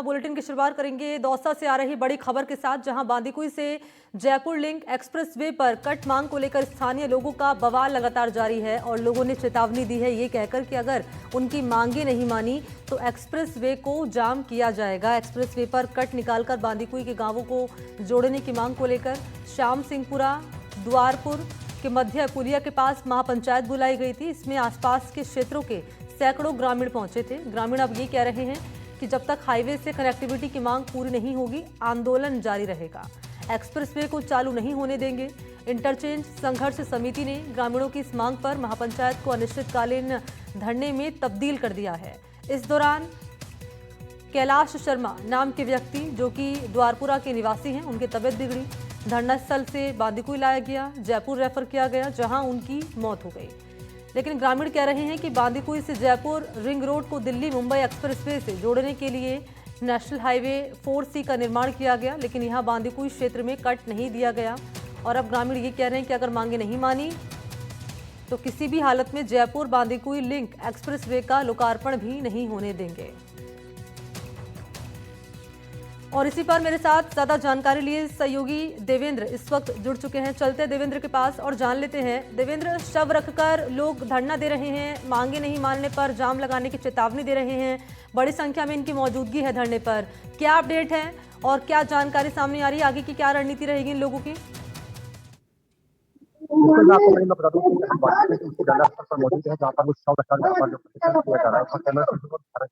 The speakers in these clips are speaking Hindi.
बुलेटिन की शुरुआत करेंगे दौसा से आ रही बड़ी खबर के साथ, जहां बांदीकुई से जयपुर लिंक एक्सप्रेसवे पर कट मांग को लेकर स्थानीय लोगों का बवाल लगातार जारी है और लोगों ने चेतावनी दी है ये कहकर कि अगर उनकी मांगे नहीं मानी तो एक्सप्रेसवे को जाम किया जाएगा। एक्सप्रेसवे पर कट निकालकर बांदीकुई के गांवों को जोड़ने की मांग को लेकर श्याम सिंहपुरा द्वारपुर के मध्य पुलिया के पास महापंचायत बुलाई गई थी। इसमें आसपास के क्षेत्रों के सैकड़ों ग्रामीण पहुंचे थे। ग्रामीण अब ये कह रहे हैं कि जब तक हाईवे से कनेक्टिविटी की मांग पूरी नहीं होगी आंदोलन जारी रहेगा। एक्सप्रेसवे को चालू नहीं होने देंगे। इंटरचेंज संघर्ष समिति ने ग्रामीणों की इस मांग पर महापंचायत को अनिश्चितकालीन धरने में तब्दील कर दिया है। इस दौरान कैलाश शर्मा नाम के व्यक्ति जो कि द्वारपुरा के निवासी हैं, उनकी तबीयत बिगड़ी। धरना स्थल से बांदीकुई लाया गया, जयपुर रेफर किया गया, जहां उनकी मौत हो गई। लेकिन ग्रामीण कह रहे हैं कि बांदीकुई से जयपुर रिंग रोड को दिल्ली मुंबई एक्सप्रेसवे से जोड़ने के लिए नेशनल हाईवे 4C का निर्माण किया गया, लेकिन यहां बांदीकुई क्षेत्र में कट नहीं दिया गया। और अब ग्रामीण ये कह रहे हैं कि अगर मांगे नहीं मानी तो किसी भी हालत में जयपुर बांदीकुई लिंक एक्सप्रेसवे का लोकार्पण भी नहीं होने देंगे। और इसी पर मेरे साथ ज्यादा जानकारी लिए सहयोगी देवेंद्र इस वक्त जुड़ चुके हैं। चलते हैं देवेंद्र के पास और जान लेते हैं। देवेंद्र, शव रखकर लोग धरना दे रहे हैं, मांगे नहीं मानने पर जाम लगाने की चेतावनी दे रहे हैं। बड़ी संख्या में इनकी मौजूदगी है धरने पर। क्या अपडेट है और क्या जानकारी सामने आ रही है? आगे की क्या रणनीति रहेगी इन लोगों की? मैं बता दूं कि हम धरना स्थल पर मौजूद है, जहाँ पर शव रखकर किया जा रहा है।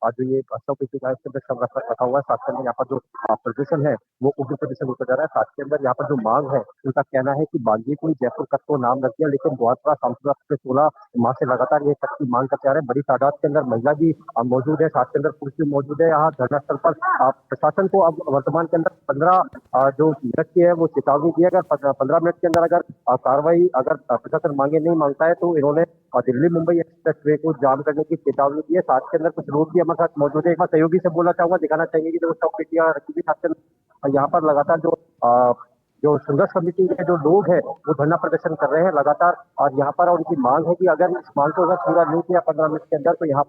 आज जो ये शव किसी का इसके अंदर शव रखा हुआ है, साथ में यहाँ पर जो प्रदूषण है वो उग्र प्रदूषण होता जा रहा है। साथ के अंदर यहाँ पर जो मांग है, उनका कहना है कि बांदीकुई जयपुर कट को नाम रख दिया, लेकिन द्वारपुरा सांसद से 16 माह से लगातार ये कट की मांग करते आ रहे हैं। बड़ी तादाद के अंदर महिला भी मौजूद है, साथ के अंदर पुरुष भी मौजूद है। यहाँ धरना स्थल पर प्रशासन को अब वर्तमान के अंदर 15 जो मिनट की है वो चेतावनी दी है। अगर 15 मिनट के अंदर अगर कार्रवाई अगर प्रशासन मांगे नहीं मांगता है तो इन्होंने दिल्ली मुंबई एक्सप्रेसवे को जाम करने की चेतावनी दी है। साथ के अंदर कुछ लोग भी हमारे साथ मौजूद है। एक बार सहयोगी से बोलना चाहूंगा, दिखाना चाहिए कि जो शव पेटियां रखी हुई, साथ के अंदर यहाँ पर लगातार जो संघर्ष समिति के जो लोग हैं वो धरना प्रदर्शन कर रहे हैं लगातार। और यहाँ पर उनकी मांग है कि अगर इस मांग को अगर पूरा नहीं किया 15 मिनट के अंदर तो यहाँ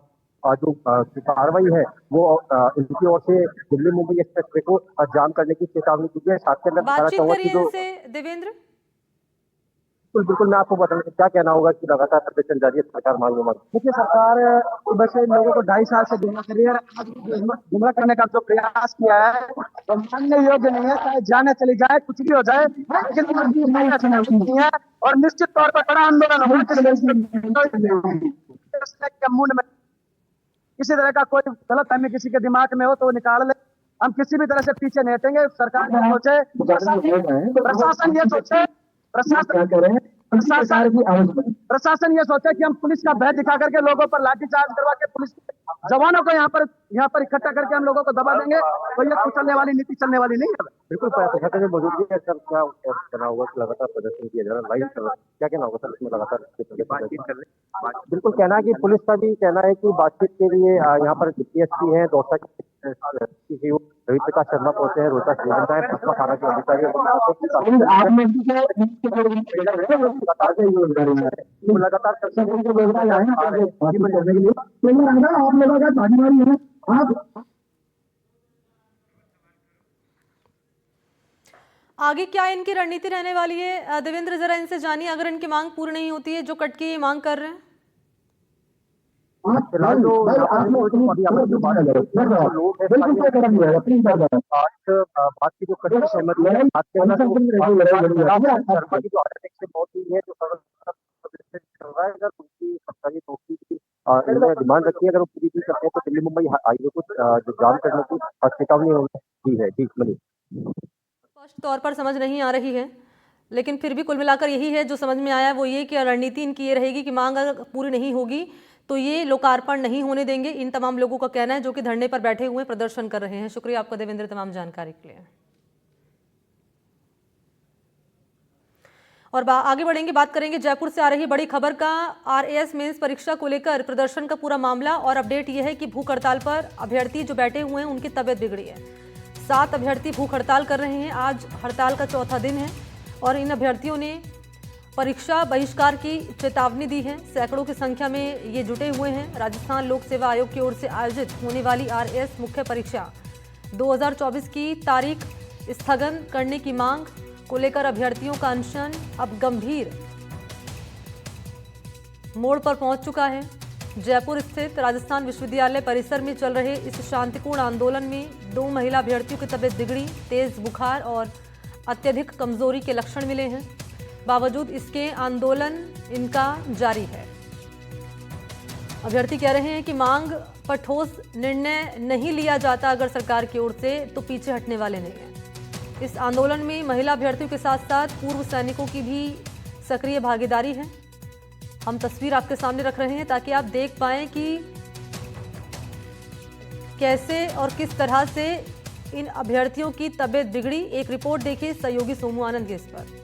जो कार्रवाई है वो इनकी ओर से दिल्ली मुंबई एक्सप्रेसवे को जाम करने की चेतावनी दी है। साथ के अंदर बातचीत करिए देवेंद्र। बिल्कुल मैं आपको बताऊं क्या कहना होगा कि लगातार प्रदर्शन जारी है, सरकार मांग। देखिए, सरकार वैसे लोगों को 2.5 साल से गुमराह कर रही है। गुमराह करने का जो प्रयास किया है तो मानने योग्य नहीं है। चाहे जाने चली जाए, कुछ भी हो जाए, लेकिन नहीं है। और निश्चित तौर पर बड़ा आंदोलन होगा। मूड में किसी तरह का कोई गलत फहमी किसी के दिमाग में हो तो वो निकाल ले। हम किसी भी तरह से पीछे नहीं हटेंगे। सरकार ये सोचे, प्रशासन ये सोचे, प्रशासन ये सोचे कि हम पुलिस का भय दिखा करके लोगों पर लाठीचार्ज करवा के पुलिस जवानों को यहाँ पर इकट्ठा करके हम लोगों को दबा देंगे, तो ये चलने वाली नीति चलने वाली नहीं है। बिल्कुल प्रशासन में मौजूदगी है सर। क्या कहना होगा कि लगातार प्रदर्शन किया जा रहा है, क्या कहना होगा सर इसमें लगातार बातचीत करने? बिल्कुल कहना है कि पुलिस का भी कहना है कि बातचीत के लिए यहाँ पर DSP है दौसा के रवि प्रकाश शर्मा पहुंचे हैं, रोहतक थाना के अधिकारी आगे क्या इनकी रणनीति रहने वाली है देवेंद्र, जरा इनसे जानिए। अगर इनकी मांग पूरी नहीं होती है, जो कट की मांग कर रहे हैं, फिलहाल जो बात की जो कड़ी सहमति है, की जो अटैक से मौत हुई है, जो चल रहा है, अगर उनकी सरकारी नौकरी की डिमांड रखी है, अगर वो पूरी नहीं करते हैं तो दिल्ली मुंबई हाईवे को जो जाम करने की चेतावनी दी है। जी स्पष्ट तौर पर समझ नहीं आ रही है, लेकिन फिर भी कुल मिलाकर यही है जो समझ में आया, वो ये कि रणनीति इनकी ये रहेगी कि मांग अगर पूरी नहीं होगी तो ये लोकार्पण नहीं होने देंगे। इन तमाम लोगों का कहना है जो कि धरने पर बैठे हुए प्रदर्शन कर रहे हैं। शुक्रिया आपका देवेंद्र तमाम जानकारी के लिए। और आगे बढ़ेंगे, बात करेंगे जयपुर से आ रही बड़ी खबर का। RAS मेंस परीक्षा को लेकर प्रदर्शन का पूरा मामला। और अपडेट यह है कि भूख हड़ताल पर अभ्यर्थी जो बैठे हुए हैं उनकी तबीयत बिगड़ी है। 7 अभ्यर्थी भूख हड़ताल कर रहे हैं। आज हड़ताल का चौथा दिन है और इन अभ्यर्थियों ने परीक्षा बहिष्कार की चेतावनी दी है। सैकड़ों की संख्या में ये जुटे हुए हैं। राजस्थान लोक सेवा आयोग की ओर से आयोजित होने वाली आरएएस मुख्य परीक्षा 2024 की तारीख स्थगन करने की मांग को लेकर अभ्यर्थियों का अनशन अब गंभीर मोड़ पर पहुंच चुका है। जयपुर स्थित राजस्थान विश्वविद्यालय परिसर में चल रहे इस शांतिपूर्ण आंदोलन में 2 महिला अभ्यर्थियों की तबीयत बिगड़ी, तेज बुखार और अत्यधिक कमजोरी के लक्षण मिले हैं। बावजूद इसके आंदोलन इनका जारी है। अभ्यर्थी कह रहे हैं कि मांग पर ठोस निर्णय नहीं लिया जाता अगर सरकार की ओर से, तो पीछे हटने वाले नहीं हैं। इस आंदोलन में महिला अभ्यर्थियों के साथ साथ पूर्व सैनिकों की भी सक्रिय भागीदारी है। हम तस्वीर आपके सामने रख रहे हैं ताकि आप देख पाएं कि कैसे और किस तरह से इन अभ्यर्थियों की तबीयत बिगड़ी। एक रिपोर्ट देखिए सहयोगी सोमू आनंद के इस पर।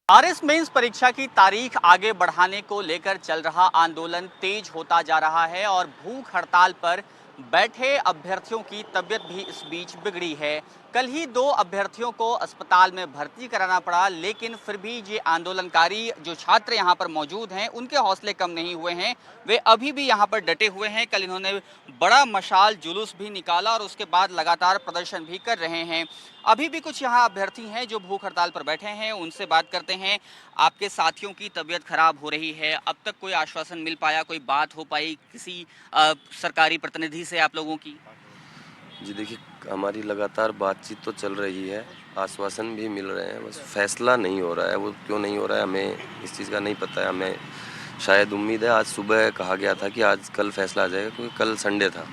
आरएस मेंस परीक्षा की तारीख आगे बढ़ाने को लेकर चल रहा आंदोलन तेज होता जा रहा है और भूख हड़ताल पर बैठे अभ्यर्थियों की तबीयत भी इस बीच बिगड़ी है। कल ही 2 अभ्यर्थियों को अस्पताल में भर्ती कराना पड़ा, लेकिन फिर भी ये आंदोलनकारी जो छात्र यहाँ पर मौजूद हैं उनके हौसले कम नहीं हुए हैं। वे अभी भी यहाँ पर डटे हुए हैं। कल इन्होंने बड़ा मशाल जुलूस भी निकाला और उसके बाद लगातार प्रदर्शन भी कर रहे हैं। अभी भी कुछ यहाँ अभ्यर्थी हैं जो भूख हड़ताल पर बैठे हैं, उनसे बात करते हैं। आपके साथियों की तबीयत खराब हो रही है, अब तक कोई आश्वासन मिल पाया, कोई बात हो पाई किसी सरकारी प्रतिनिधि से आप लोगों की? जी देखिए, हमारी लगातार बातचीत तो चल रही है, आश्वासन भी मिल रहे हैं, बस फैसला नहीं हो रहा है। वो क्यों नहीं हो रहा है हमें इस चीज़ का नहीं पता है। हमें शायद उम्मीद है, आज सुबह कहा गया था कि आज कल फैसला आ जाएगा, क्योंकि कल संडे था।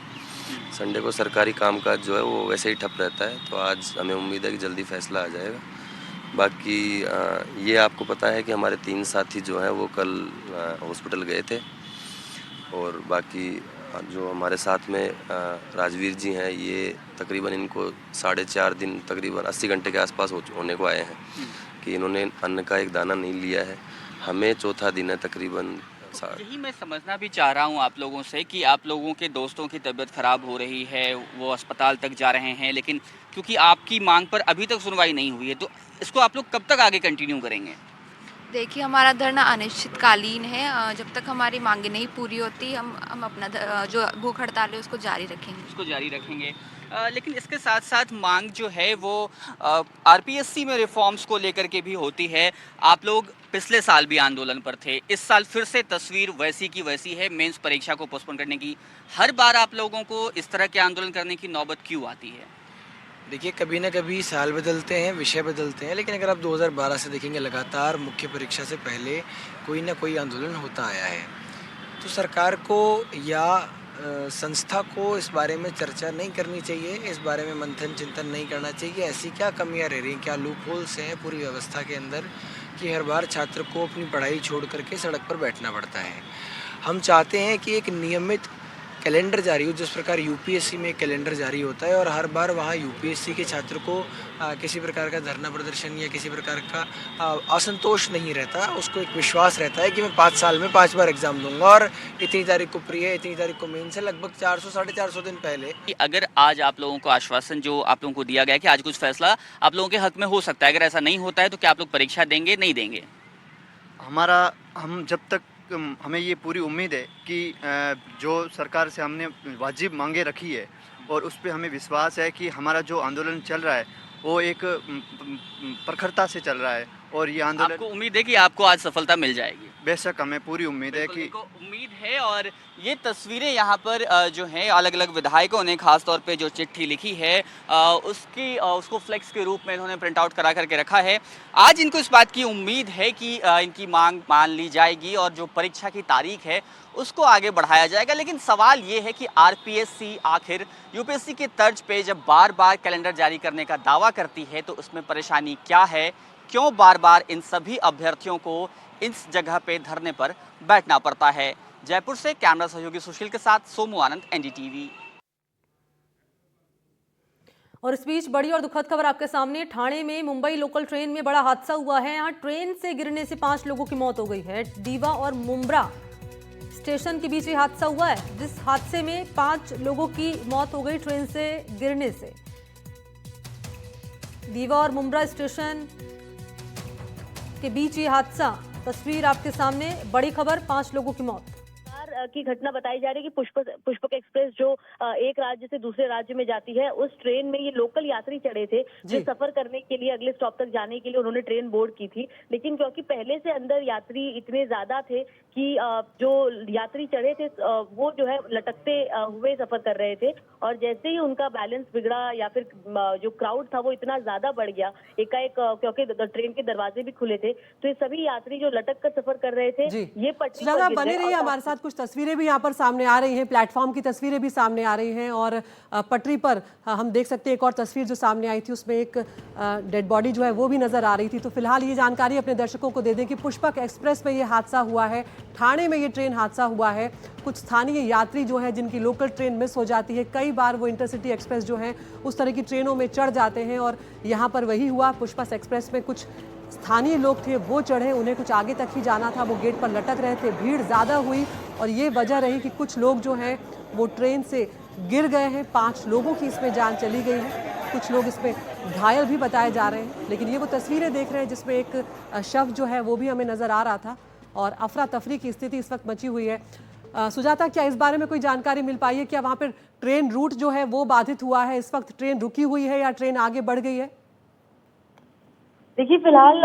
संडे को सरकारी कामकाज जो है वो वैसे ही ठप रहता है, तो आज हमें उम्मीद है कि जल्दी फैसला आ जाएगा। बाकी ये आपको पता है कि हमारे 3 साथी जो हैं वो कल हॉस्पिटल गए थे, और बाकी जो हमारे साथ में राजवीर जी हैं, ये तकरीबन इनको 4.5 दिन, तकरीबन 80 घंटे के आसपास होने को आए हैं कि इन्होंने अन्न का एक दाना नहीं लिया है। हमें चौथा दिन है तकरीबन। यही मैं समझना भी चाह रहा हूँ आप लोगों से कि आप लोगों के दोस्तों की तबीयत खराब हो रही है, वो अस्पताल तक जा रहे हैं, लेकिन क्योंकि आपकी मांग पर अभी तक सुनवाई नहीं हुई है, तो इसको आप लोग कब तक आगे कंटिन्यू करेंगे? देखिए, हमारा धरना अनिश्चितकालीन है। जब तक हमारी मांगें नहीं पूरी होती, हम अपना जो भूख हड़ताल है उसको जारी रखेंगे। लेकिन इसके साथ साथ मांग जो है वो आरपीएससी में रिफॉर्म्स को लेकर के भी होती है। आप लोग पिछले साल भी आंदोलन पर थे, इस साल फिर से तस्वीर वैसी की वैसी है, मेंस परीक्षा को पोस्टपोन करने की। हर बार आप लोगों को इस तरह के आंदोलन करने की नौबत क्यों आती है? देखिए, कभी ना कभी साल बदलते हैं, विषय बदलते हैं, लेकिन अगर आप 2012 से देखेंगे, लगातार मुख्य परीक्षा से पहले कोई ना कोई आंदोलन होता आया है। तो सरकार को या संस्था को इस बारे में चर्चा नहीं करनी चाहिए, इस बारे में मंथन चिंतन नहीं करना चाहिए। ऐसी क्या कमियां रह रही हैं, क्या लूप होल्स हैं पूरी व्यवस्था के अंदर कि हर बार छात्र को अपनी पढ़ाई छोड़ करके सड़क पर बैठना पड़ता है। हम चाहते हैं कि एक नियमित कैलेंडर जारी हो, जिस प्रकार यूपीएससी में कैलेंडर जारी होता है, और हर बार वहाँ यूपीएससी के छात्र को किसी प्रकार का धरना प्रदर्शन या किसी प्रकार का असंतोष नहीं रहता। उसको एक विश्वास रहता है कि मैं 5 साल में 5 बार एग्जाम दूंगा, और इतनी तारीख को प्री है, इतनी तारीख को मेन से, लगभग 400-450 दिन पहले। अगर आज आप लोगों को आश्वासन जो आप लोगों को दिया गया कि आज कुछ फैसला आप लोगों के हक में हो सकता है, अगर ऐसा नहीं होता है तो क्या आप लोग परीक्षा देंगे, नहीं देंगे? हम जब तक हमें ये पूरी उम्मीद है कि जो सरकार से हमने वाजिब मांगे रखी है और उस पे हमें विश्वास है कि हमारा जो आंदोलन चल रहा है वो एक प्रखरता से चल रहा है, और ये आंदोलन, आपको उम्मीद है कि आपको आज सफलता मिल जाएगी? बेशक हमें पूरी उम्मीद है कि उम्मीद है। और ये तस्वीरें यहाँ पर जो हैं अलग अलग विधायकों ने खास तौर पे जो चिट्ठी लिखी है उसको फ्लेक्स के रूप में इन्होंने प्रिंट आउट करा करके रखा है। आज इनको इस बात की उम्मीद है कि इनकी मांग मान ली जाएगी और जो परीक्षा की तारीख है उसको आगे बढ़ाया जाएगा। लेकिन सवाल ये है कि आरपीएससी आखिर यूपीएससी के तर्ज पे जब बार बार कैलेंडर जारी करने का दावा करती है तो उसमें परेशानी क्या है, क्यों बार बार इन सभी अभ्यर्थियों को इस जगह पे धरने पर बैठना पड़ता है? जयपुर से कैमरा सहयोगी सुशील के साथ सोमू आनंद, एनडीटीवी। और इस बीच बड़ी और दुखद खबर आपके सामने। ठाणे में मुंबई लोकल ट्रेन में बड़ा हादसा हुआ है। यहाँ ट्रेन से गिरने से 5 लोगों की मौत हो गई है। दीवा और मुंब्रा स्टेशन के बीच ये हादसा हुआ है, जिस हादसे में 5 लोगों की मौत हो गई ट्रेन से गिरने से। दीवा और मुंब्रा स्टेशन के बीच ये हादसा, तस्वीर आपके सामने, बड़ी खबर, 5 लोगों की मौत की घटना बताई जा रही है कि पुष्पक एक्सप्रेस जो एक राज्य से दूसरे राज्य में जाती है, उस ट्रेन में ये लोकल यात्री चढ़े थे जो सफर करने के लिए अगले स्टॉप तक जाने के लिए उन्होंने ट्रेन बोर्ड की थी। लेकिन क्योंकि पहले से अंदर यात्री इतने ज्यादा थे कि जो यात्री चढ़े थे वो जो है लटकते हुए सफर कर रहे थे, और जैसे ही उनका बैलेंस बिगड़ा या फिर जो क्राउड था वो इतना ज्यादा बढ़ गया एकाएक, क्योंकि ट्रेन के दरवाजे भी खुले थे, तो ये सभी यात्री जो लटक कर सफर कर रहे थे ये पटरी पर गिर गए। बने रहिए हमारे साथ, कुछ तस्वीरें भी यहाँ पर सामने आ रही हैं, प्लेटफॉर्म की तस्वीरें भी सामने आ रही हैं, और पटरी पर हम देख सकते हैं एक और तस्वीर जो सामने आई थी, उसमें एक डेड बॉडी जो है वो भी नजर आ रही थी। तो फिलहाल ये जानकारी अपने दर्शकों को दे दें कि पुष्पक एक्सप्रेस में ये हादसा हुआ है, ठाणे में ये ट्रेन हादसा हुआ है। कुछ स्थानीय यात्री जो है जिनकी लोकल ट्रेन मिस हो जाती है, कई बार वो इंटरसिटी एक्सप्रेस जो है उस तरह की ट्रेनों में चढ़ जाते हैं, और यहाँ पर वही हुआ। पुष्पक एक्सप्रेस में कुछ स्थानीय लोग थे, वो चढ़े, उन्हें कुछ आगे तक ही जाना था, वो गेट पर लटक रहे थे, भीड़ ज़्यादा हुई और ये वजह रही कि कुछ लोग जो हैं वो ट्रेन से गिर गए हैं। 5 लोगों की इसमें जान चली गई है, कुछ लोग इसमें घायल भी बताए जा रहे हैं। लेकिन ये वो तस्वीरें देख रहे हैं जिसमें एक शव जो है वो भी हमें नज़र आ रहा था, और अफरा तफरी की स्थिति इस वक्त मची हुई है। सुजाता, क्या इस बारे में कोई जानकारी मिल पाई है? क्या वहाँ पर ट्रेन रूट जो है वो बाधित हुआ है? इस वक्त ट्रेन रुकी हुई है या ट्रेन आगे बढ़ गई है? देखिए, फिलहाल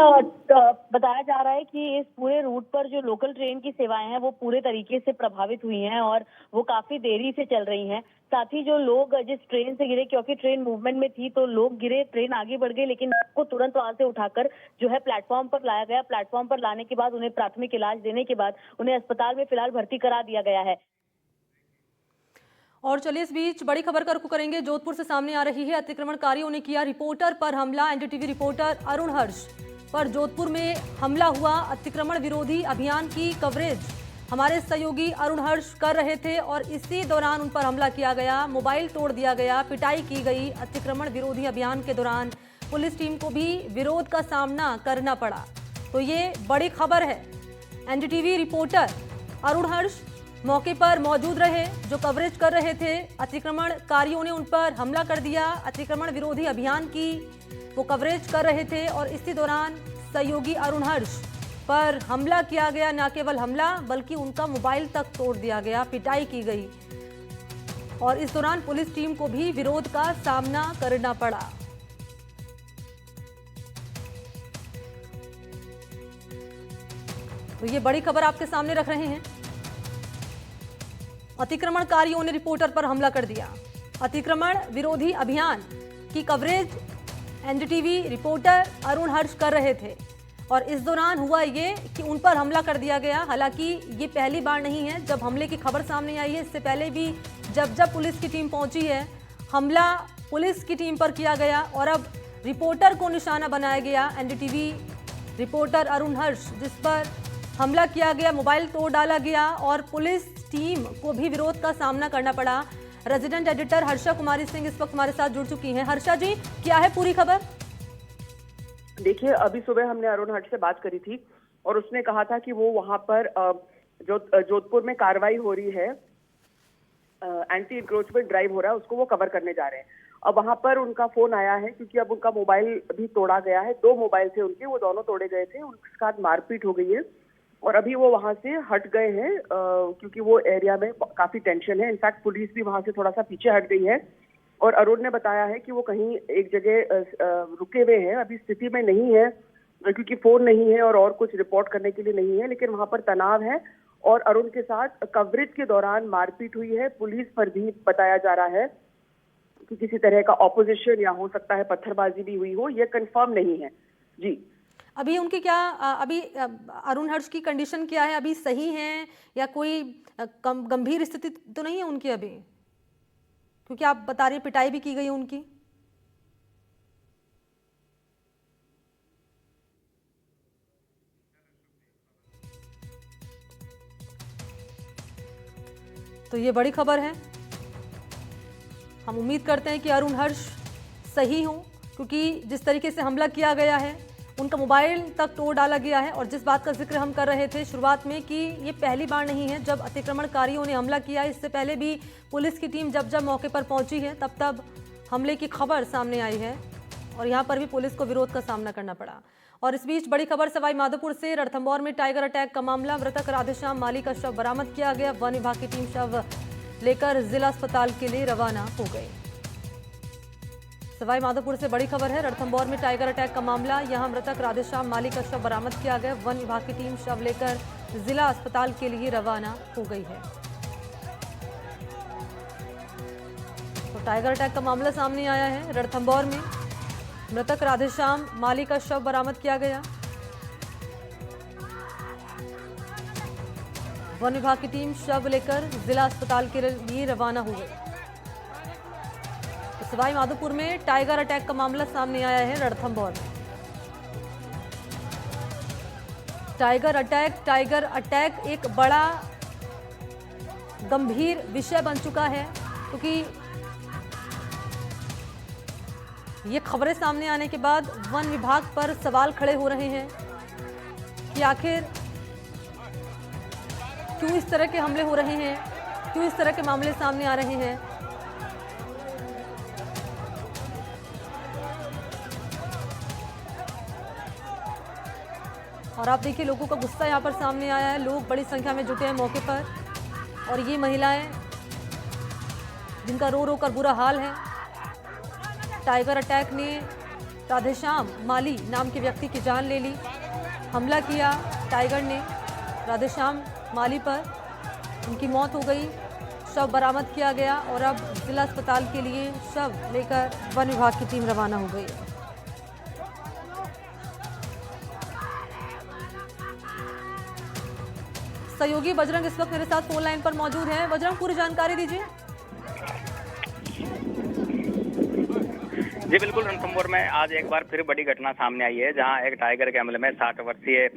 बताया जा रहा है कि इस पूरे रूट पर जो लोकल ट्रेन की सेवाएं हैं वो पूरे तरीके से प्रभावित हुई हैं और वो काफी देरी से चल रही हैं। साथ ही जो लोग जिस ट्रेन से गिरे, क्योंकि ट्रेन मूवमेंट में थी तो लोग गिरे, ट्रेन आगे बढ़ गई, लेकिन उनको तुरंत वहां से उठाकर जो है प्लेटफॉर्म पर लाया गया। प्लेटफॉर्म पर लाने के बाद उन्हें प्राथमिक इलाज देने के बाद उन्हें अस्पताल में फिलहाल भर्ती करा दिया गया है। और चलिए, इस बीच बड़ी खबर का रुख करेंगे। जोधपुर से सामने आ रही है, अतिक्रमणकारियों ने किया रिपोर्टर पर हमला। एनडीटीवी रिपोर्टर अरुण हर्ष पर जोधपुर में हमला हुआ। अतिक्रमण विरोधी अभियान की कवरेज हमारे सहयोगी अरुण हर्ष कर रहे थे और इसी दौरान उन पर हमला किया गया, मोबाइल तोड़ दिया गया, पिटाई की गई। अतिक्रमण विरोधी अभियान के दौरान पुलिस टीम को भी विरोध का सामना करना पड़ा। तो ये बड़ी खबर है। एनडीटीवी रिपोर्टर अरुण हर्ष मौके पर मौजूद रहे, जो कवरेज कर रहे थे। अतिक्रमणकारियों ने उन पर हमला कर दिया, अतिक्रमण विरोधी अभियान की वो कवरेज कर रहे थे और इसी दौरान सहयोगी अरुण हर्ष पर हमला किया गया। न केवल हमला बल्कि उनका मोबाइल तक तोड़ दिया गया, पिटाई की गई और इस दौरान पुलिस टीम को भी विरोध का सामना करना पड़ा। तो ये बड़ी खबर आपके सामने रख रहे हैं। अतिक्रमणकारियों ने रिपोर्टर पर हमला कर दिया। अतिक्रमण विरोधी अभियान की कवरेज एनडीटीवी रिपोर्टर अरुण हर्ष कर रहे थे और इस दौरान हुआ ये कि उन पर हमला कर दिया गया। हालांकि ये पहली बार नहीं है जब हमले की खबर सामने आई है, इससे पहले भी जब पुलिस की टीम पहुंची है, हमला पुलिस की टीम पर किया गया और अब रिपोर्टर को निशाना बनाया गया। एनडीटीवी रिपोर्टर अरुण हर्ष जिस पर हमला किया गया, मोबाइल तोड़ डाला गया और पुलिस टीम को भी विरोध का सामना करना पड़ा। रेजिडेंट एडिटर हर्षा कुमारी सिंह इस वक्त हमारे साथ जुड़ चुकी हैं। हर्षा जी, क्या है पूरी खबर? देखिए, अभी सुबह हमने अरुण हर्ष से बात करी थी और उसने कहा था कि वो वहां पर जो जोधपुर में कार्रवाई हो रही है, एंटी इंक्रोचमेंट ड्राइव हो रहा है, उसको वो कवर करने जा रहे हैं। अब वहां पर उनका फोन आया है क्योंकि अब उनका मोबाइल भी तोड़ा गया है। 2 मोबाइल थे उनके, वो दोनों तोड़े गए थे, उनके साथ मारपीट हो गई है और अभी वो वहां से हट गए हैं क्योंकि वो एरिया में काफी टेंशन है। इनफैक्ट पुलिस भी वहां से थोड़ा सा पीछे हट गई है और अरुण ने बताया है कि वो कहीं एक जगह रुके हुए हैं, अभी स्थिति में नहीं है क्योंकि फोन नहीं है और कुछ रिपोर्ट करने के लिए नहीं है, लेकिन वहां पर तनाव है और अरुण के साथ कवरेज के दौरान मारपीट हुई है। पुलिस पर भी बताया जा रहा है कि किसी तरह का ऑपोजिशन या हो सकता है पत्थरबाजी भी हुई हो, ये कंफर्म नहीं है। जी, अभी उनकी क्या अभी अरुण हर्ष की कंडीशन क्या है? अभी सही हैं या कोई गंभीर स्थिति तो नहीं है उनकी अभी? क्योंकि आप बता रही हैं पिटाई भी की गई उनकी। तो ये बड़ी खबर है। हम उम्मीद करते हैं कि अरुण हर्ष सही हों, क्योंकि जिस तरीके से हमला किया गया है, उनका मोबाइल तक तोड़ डाला गया है और जिस बात का जिक्र हम कर रहे थे शुरुआत में कि ये पहली बार नहीं है जब अतिक्रमणकारियों ने हमला किया। इससे पहले भी पुलिस की टीम जब मौके पर पहुंची है तब हमले की खबर सामने आई है और यहाँ पर भी पुलिस को विरोध का सामना करना पड़ा। और इस बीच बड़ी खबर सवाई माधोपुर से, रणथंभौर में टाइगर अटैक का मामला, मृतक राधेश्याम माली का शव बरामद किया गया। वन विभाग की टीम शव लेकर जिला अस्पताल के लिए रवाना हो गई। सवाई माधोपुर से बड़ी खबर है, रणथंभौर में टाइगर अटैक का मामला, यहां मृतक राधेश्याम माली का शव बरामद किया गया। वन विभाग की टीम शव लेकर जिला अस्पताल के लिए रवाना हो गई है। तो टाइगर अटैक का मामला सामने आया है। रणथंभौर में मृतक राधेश्याम माली का शव बरामद किया गया। वन विभाग की टीम शव लेकर जिला अस्पताल के लिए रवाना हो गई। तो सवाई माधोपुर में टाइगर अटैक का मामला सामने आया है। रणथंभौर में टाइगर अटैक एक बड़ा गंभीर विषय बन चुका है, क्योंकि ये खबरें सामने आने के बाद वन विभाग पर सवाल खड़े हो रहे हैं कि आखिर क्यों इस तरह के हमले हो रहे हैं, क्यों इस तरह के मामले सामने आ रहे हैं। और आप देखिए लोगों का गुस्सा यहाँ पर सामने आया है। लोग बड़ी संख्या में जुटे हैं मौके पर, और ये महिलाएं जिनका रो रो कर बुरा हाल है। टाइगर अटैक ने राधेश्याम माली नाम के व्यक्ति की जान ले ली। हमला किया टाइगर ने राधेश्याम माली पर, उनकी मौत हो गई। शव बरामद किया गया और अब जिला अस्पताल के लिए शव लेकर वन विभाग की टीम रवाना हो गई है। सहयोगी बजरंग इस वक्त मेरे साथ फोन लाइन पर मौजूद हैं। बजरंग, पूरी जानकारी दीजिए। जी बिल्कुल, रणथंभौर में आज एक बार फिर बड़ी घटना सामने आई है, जहां एक टाइगर के हमले में 60 वर्षीय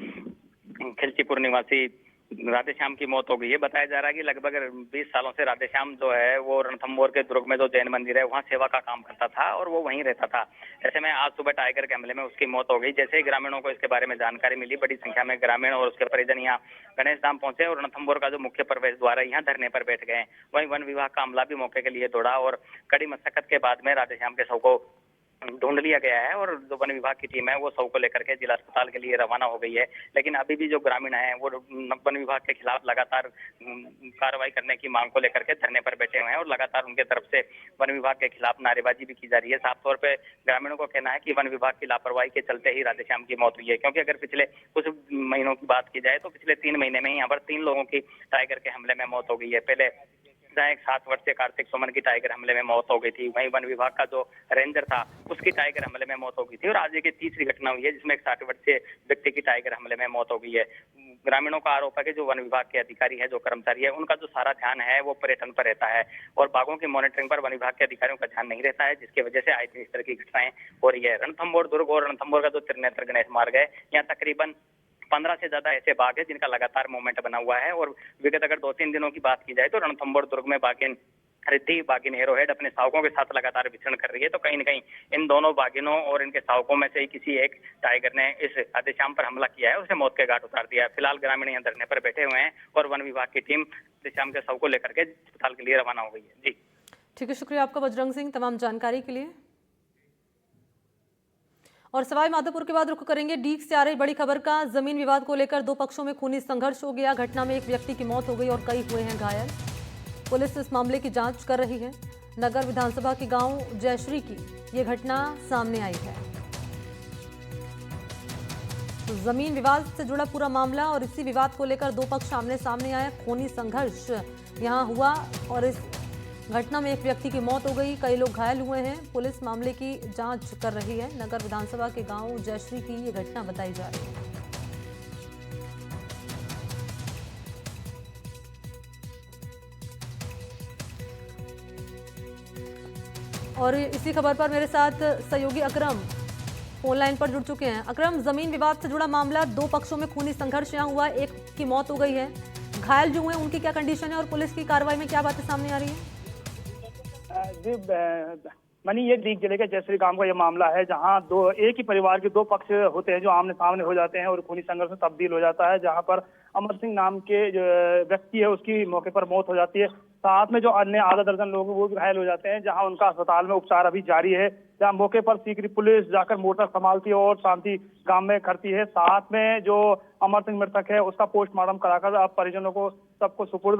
खिलचीपुर निवासी राधेश्याम की मौत हो गई है। बताया जा रहा है कि लगभग 20 सालों से राधेश्याम जो है वो रणथंभौर के दुर्ग में जो जैन मंदिर है वहां सेवा का काम करता था और वो वहीं रहता था। ऐसे में आज सुबह टाइगर के हमले में उसकी मौत हो गई। जैसे ही ग्रामीणों को इसके बारे में जानकारी मिली, बड़ी संख्या में ग्रामीण और उसके परिजन यहाँ गणेश धाम पहुंचे और रणथंभौर का जो मुख्य प्रवेश द्वार है यहाँ धरने पर बैठ गए। वहीं वन विभाग का अमला भी मौके के लिए दौड़ा और कड़ी मशक्कत के बाद में राधेश्याम के शव को ढूंढ लिया गया है और जो वन विभाग की टीम है वो शव को लेकर के जिला अस्पताल के लिए रवाना हो गई है। लेकिन अभी भी जो ग्रामीण हैं वो वन विभाग के खिलाफ लगातार कार्रवाई करने की मांग को लेकर के धरने पर बैठे हुए हैं और लगातार उनके तरफ से वन विभाग के खिलाफ नारेबाजी भी की जा रही है। साफ तौर पे ग्रामीणों को कहना है कि वन विभाग की लापरवाही के चलते ही राधेश्याम की मौत हुई है, क्योंकि अगर पिछले कुछ महीनों की बात की जाए तो पिछले 3 महीने में यहाँ पर 3 लोगों की टाइगर के हमले में मौत हो गई है। पहले एक 7 वर्षीय कार्तिक सुमन की टाइगर हमले में मौत हो गई थी। वहीं वन विभाग का जो रेंजर था उसकी टाइगर हमले में मौत हो गई थी और आज ये तीसरी घटना हुई है जिसमें एक 60 वर्षीय व्यक्ति की टाइगर हमले में मौत हो गई है। ग्रामीणों का आरोप है कि जो वन विभाग के अधिकारी है, जो कर्मचारी है, उनका जो सारा ध्यान है वो पर्यटन पर रहता है और बाघों की मॉनिटरिंग पर वन विभाग के अधिकारियों का ध्यान नहीं रहता है, जिसकी वजह से आए दिन इस तरह की घटनाएं हो रही है। रणथंभौर दुर्ग और रणथंभौर का जो त्रिनेत्र गणेश मार्ग है, यहाँ तकरीबन 15 से ज्यादा ऐसे बाघ है जिनका लगातार मूवमेंट बना हुआ है और विगत अगर 2-3 दिनों की बात की जाए तो रणथंभौर दुर्ग में बाघिन रिद्धि, बाघिन एरोहेड अपने शावकों के साथ लगातार विचरण कर रही है। तो कहीं न कहीं इन दोनों बाघिनों और इनके शावकों में से ही किसी एक टाइगर ने इस राधेश्याम पर हमला किया है, उसे मौत के घाट उतार दिया है। फिलहाल ग्रामीण यहाँ धरने पर बैठे हुए हैं और वन विभाग की टीम राधेश्याम के शव को लेकर के अस्पताल के लिए रवाना हो गई है। जी ठीक है, शुक्रिया आपका बजरंग सिंह तमाम जानकारी के लिए। और सवाई माधोपुर के बाद रुख करेंगे डीग से आ रही बड़ी खबर का। जमीन विवाद को लेकर 2 पक्षों में खूनी संघर्ष हो गया। घटना में एक व्यक्ति की मौत हो गई और कई हुए हैं घायल। पुलिस इस मामले की जांच कर रही है। नगर विधानसभा के गांव जयश्री की ये घटना सामने आई है। तो जमीन विवाद से जुड़ा पूरा मामला और इसी विवाद को लेकर 2 पक्ष आमने सामने आए। खूनी संघर्ष यहां हुआ और इस घटना में एक व्यक्ति की मौत हो गई, कई लोग घायल हुए हैं। पुलिस मामले की जांच कर रही है। नगर विधानसभा के गांव जयश्री की ये घटना बताई जा रही है। और इसी खबर पर मेरे साथ सहयोगी अकरम फोन लाइन पर जुड़ चुके हैं। अकरम, जमीन विवाद से जुड़ा मामला, 2 पक्षों में खूनी संघर्ष यहाँ हुआ, एक की मौत हो गई है, घायल जो हुए उनकी क्या कंडीशन है और पुलिस की कार्रवाई में क्या बातें सामने आ रही है? जी, मनी ये दीप जलेगा जय श्री राम का ये मामला है, जहां एक ही परिवार के दो पक्ष होते हैं जो आमने सामने हो जाते हैं और खूनी संघर्ष में तब्दील हो जाता है, जहां पर अमर सिंह नाम के जो व्यक्ति है उसकी मौके पर मौत हो जाती है। साथ में जो अन्य आधा दर्जन लोग वो भी घायल हो जाते हैं, जहां उनका अस्पताल में उपचार अभी जारी है। जहां मौके पर सीकरी पुलिस जाकर मोटर संभालती है और शांति गांव में करती है। साथ में जो अमर सिंह मृतक है उसका पोस्टमार्टम कराकर अब परिजनों को सबको सुपुर्द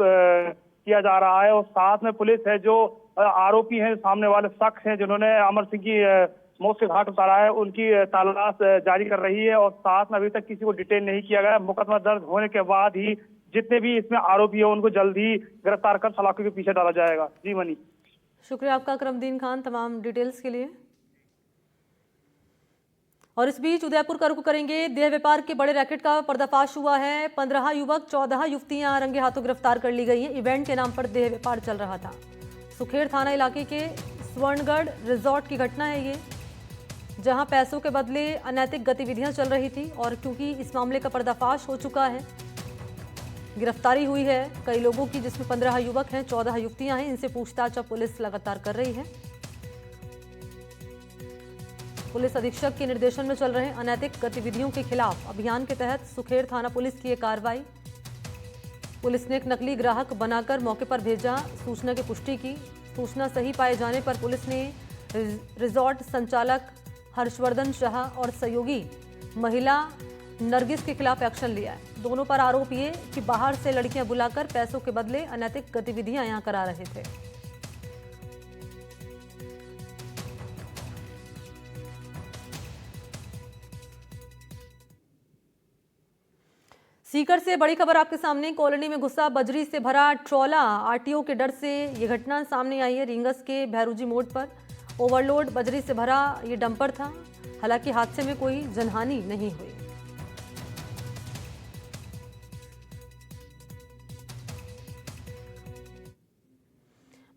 किया जा रहा है। और साथ में पुलिस है जो आरोपी हैं, सामने वाले शख्स हैं जिन्होंने अमर सिंह की मौत से घाट उतारा है, उनकी तलाश जारी कर रही है। और साथ में अभी तक किसी को डिटेन नहीं किया गया। मुकदमा दर्ज होने के बाद ही जितने भी इसमें आरोपी है उनको जल्द ही गिरफ्तार कर सलाखों के पीछे डाला जाएगा। जी मनी। शुक्रिया आपका करमदीन खान तमाम डिटेल्स के लिए। और इस बीच उदयपुर का रुख करेंगे। देह व्यापार के बड़े रैकेट का पर्दाफाश हुआ है। 15 युवक 14 युवतियां रंगे हाथों गिरफ्तार कर ली गई हैं। इवेंट के नाम पर देह व्यापार चल रहा था। सुखेड़ थाना इलाके के स्वर्णगढ़ रिजॉर्ट की घटना है ये, जहां पैसों के बदले अनैतिक गतिविधियां चल रही थी। और क्योंकि इस मामले का पर्दाफाश हो चुका है, गिरफ्तारी हुई है कई लोगों की, जिसमें 15 युवक हैं, 14 युवतियां हैं। इनसे पूछताछ अब पुलिस लगातार कर रही है। पुलिस अधीक्षक के निर्देशन में चल रहे अनैतिक गतिविधियों के खिलाफ अभियान के तहत सुखेड़ थाना पुलिस की ये कार्रवाई। पुलिस ने एक नकली ग्राहक बनाकर मौके पर भेजा, सूचना की पुष्टि की। सूचना सही पाए जाने पर पुलिस ने रिजॉर्ट संचालक हर्षवर्धन शाह और सहयोगी महिला नरगिस के खिलाफ एक्शन लिया है। दोनों पर आरोप ये कि बाहर से लड़कियां बुलाकर पैसों के बदले अनैतिक गतिविधियां यहां करा रहे थे। सीकर से बड़ी खबर आपके सामने। कॉलोनी में घुसा बजरी से भरा ट्रॉला। आरटीओ के डर से ये घटना सामने आई है। रींगस के भैरूजी मोड़ पर ओवरलोड बजरी से भरा ये डंपर था। हालांकि हादसे में कोई जनहानि नहीं हुई।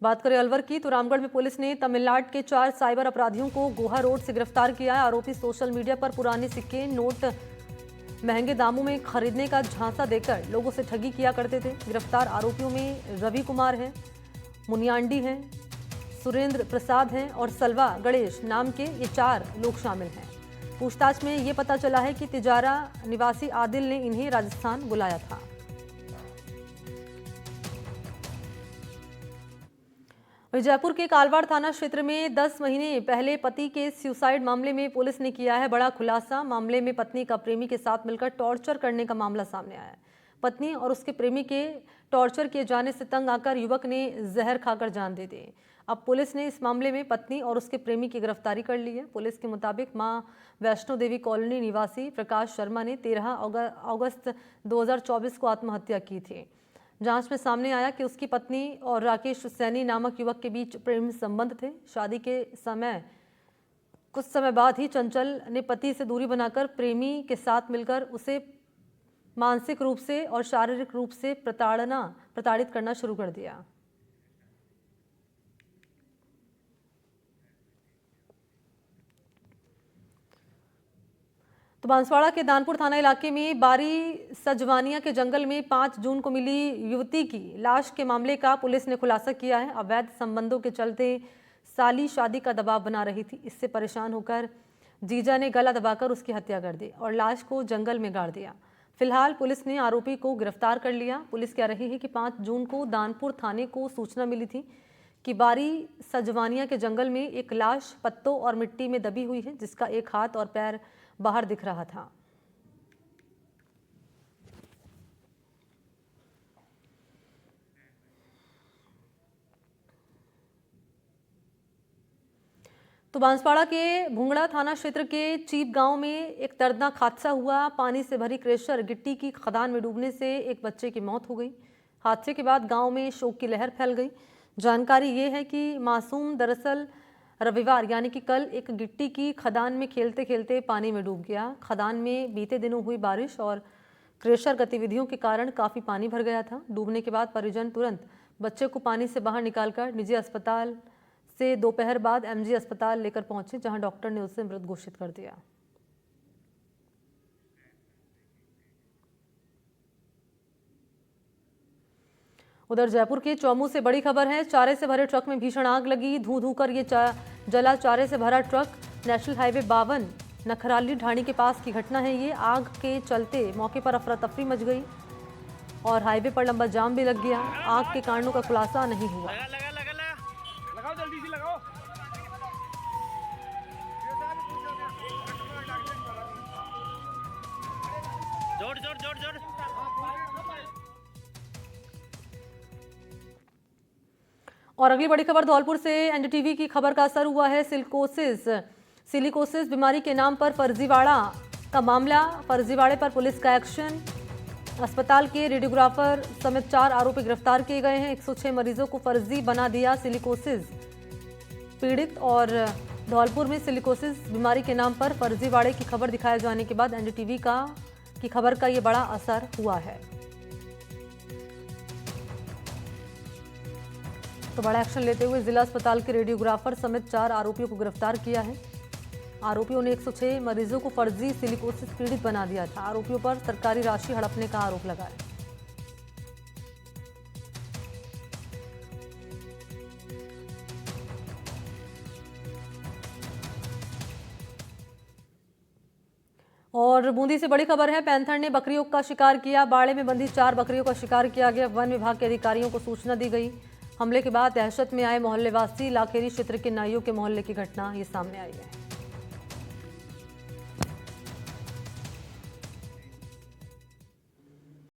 बात करें अलवर की, तो रामगढ़ में पुलिस ने तमिलनाडु के 4 साइबर अपराधियों को गोहा रोड से गिरफ्तार किया है। आरोपी सोशल मीडिया पर पुराने सिक्के नोट महंगे दामों में खरीदने का झांसा देकर लोगों से ठगी किया करते थे। गिरफ्तार आरोपियों में रवि कुमार है, मुनियांडी हैं, सुरेंद्र प्रसाद हैं और सलवा गणेश नाम के ये 4 लोग शामिल हैं। पूछताछ में ये पता चला है कि तिजारा निवासी आदिल ने इन्हें राजस्थान बुलाया था। जयपुर के कालवाड़ थाना क्षेत्र में 10 महीने पहले पति के सुसाइड मामले में पुलिस ने किया है बड़ा खुलासा। मामले में पत्नी का प्रेमी के साथ मिलकर टॉर्चर करने का मामला सामने आया है। पत्नी और उसके प्रेमी के टॉर्चर किए जाने से तंग आकर युवक ने जहर खाकर जान दे दी। अब पुलिस ने इस मामले में पत्नी और उसके प्रेमी की गिरफ्तारी कर ली है। पुलिस के मुताबिक मां वैष्णो देवी कॉलोनी निवासी प्रकाश शर्मा ने 13 अगस्त 2024 को आत्महत्या की थी। जांच में सामने आया कि उसकी पत्नी और राकेश सैनी नामक युवक के बीच प्रेम संबंध थे। शादी के समय कुछ समय बाद ही चंचल ने पति से दूरी बनाकर प्रेमी के साथ मिलकर उसे मानसिक रूप से और शारीरिक रूप से प्रताड़ित करना शुरू कर दिया। तो बांसवाड़ा के दानपुर थाना इलाके में बारी सजवानिया के जंगल में 5 जून को मिली युवती की लाश के मामले का पुलिस ने खुलासा किया है। अवैध संबंधों के चलते साली शादी का दबाव बना रही थी। इससे परेशान होकर जीजा ने गला दबाकर उसकी हत्या कर दी और लाश को जंगल में गाड़ दिया। फिलहाल पुलिस ने आरोपी को गिरफ्तार कर लिया। पुलिस कह रही है कि 5 जून को दानपुर थाने को सूचना मिली थी कि बारी सजवानिया के जंगल में एक लाश पत्तों और मिट्टी में दबी हुई है, जिसका एक हाथ और पैर बाहर दिख रहा था। तो बांसवाड़ा के भुंगड़ा थाना क्षेत्र के चीप गांव में एक दर्दनाक हादसा हुआ। पानी से भरी क्रेशर गिट्टी की खदान में डूबने से एक बच्चे की मौत हो गई। हादसे के बाद गांव में शोक की लहर फैल गई। जानकारी ये है कि मासूम दरअसल रविवार यानी कि कल एक गिट्टी की खदान में खेलते खेलते पानी में डूब गया। खदान में बीते दिनों हुई बारिश और क्रेशर गतिविधियों के कारण काफ़ी पानी भर गया था। डूबने के बाद परिजन तुरंत बच्चे को पानी से बाहर निकालकर निजी अस्पताल से दोपहर बाद एमजी अस्पताल लेकर पहुंचे, जहां डॉक्टर ने उसे मृत घोषित कर दिया। उधर जयपुर के चौमू से बड़ी खबर है। चारे से भरे ट्रक में भीषण आग लगी। धू धू कर ये जला चारे से भरा ट्रक नेशनल हाईवे 52 नखराली ढाणी के पास की घटना है ये। आग के चलते मौके पर अफरा तफरी मच गई और हाईवे पर लंबा जाम भी लग गया। आग के कारणों का खुलासा नहीं हुआ। लगाओ जल्दी से लगाओ। जोड़ जोड़ जोड़ जोड़। और अगली बड़ी खबर धौलपुर से एनडीटीवी की खबर का असर हुआ है। सिलिकोसिस बीमारी के नाम पर फर्जीवाड़ा का मामला। फर्जीवाड़े पर पुलिस का एक्शन। अस्पताल के रेडियोग्राफर समेत 4 आरोपी गिरफ्तार किए गए हैं। 106 मरीजों को फर्जी बना दिया सिलिकोसिस पीड़ित। और धौलपुर में सिलिकोसिस बीमारी के नाम पर फर्जीवाड़े की खबर दिखाए जाने के बाद एनडीटीवी की खबर का ये बड़ा असर हुआ है। तो बड़ा एक्शन लेते हुए जिला अस्पताल के रेडियोग्राफर समेत 4 आरोपियों को गिरफ्तार किया है। आरोपियों ने 106 मरीजों को फर्जी सिलिकोसिस पीड़ित बना दिया था। आरोपियों पर सरकारी राशि हड़पने का आरोप लगाया। और बूंदी से बड़ी खबर है। पैंथर ने बकरियों का शिकार किया। बाड़े में बंधी 4 बकरियों का शिकार किया गया। वन विभाग के अधिकारियों को सूचना दी गई। हमले के बाद दहशत में आए मोहल्लेवासी। लाखेरी क्षेत्र के नाइयों के मोहल्ले की घटना ये सामने आई है।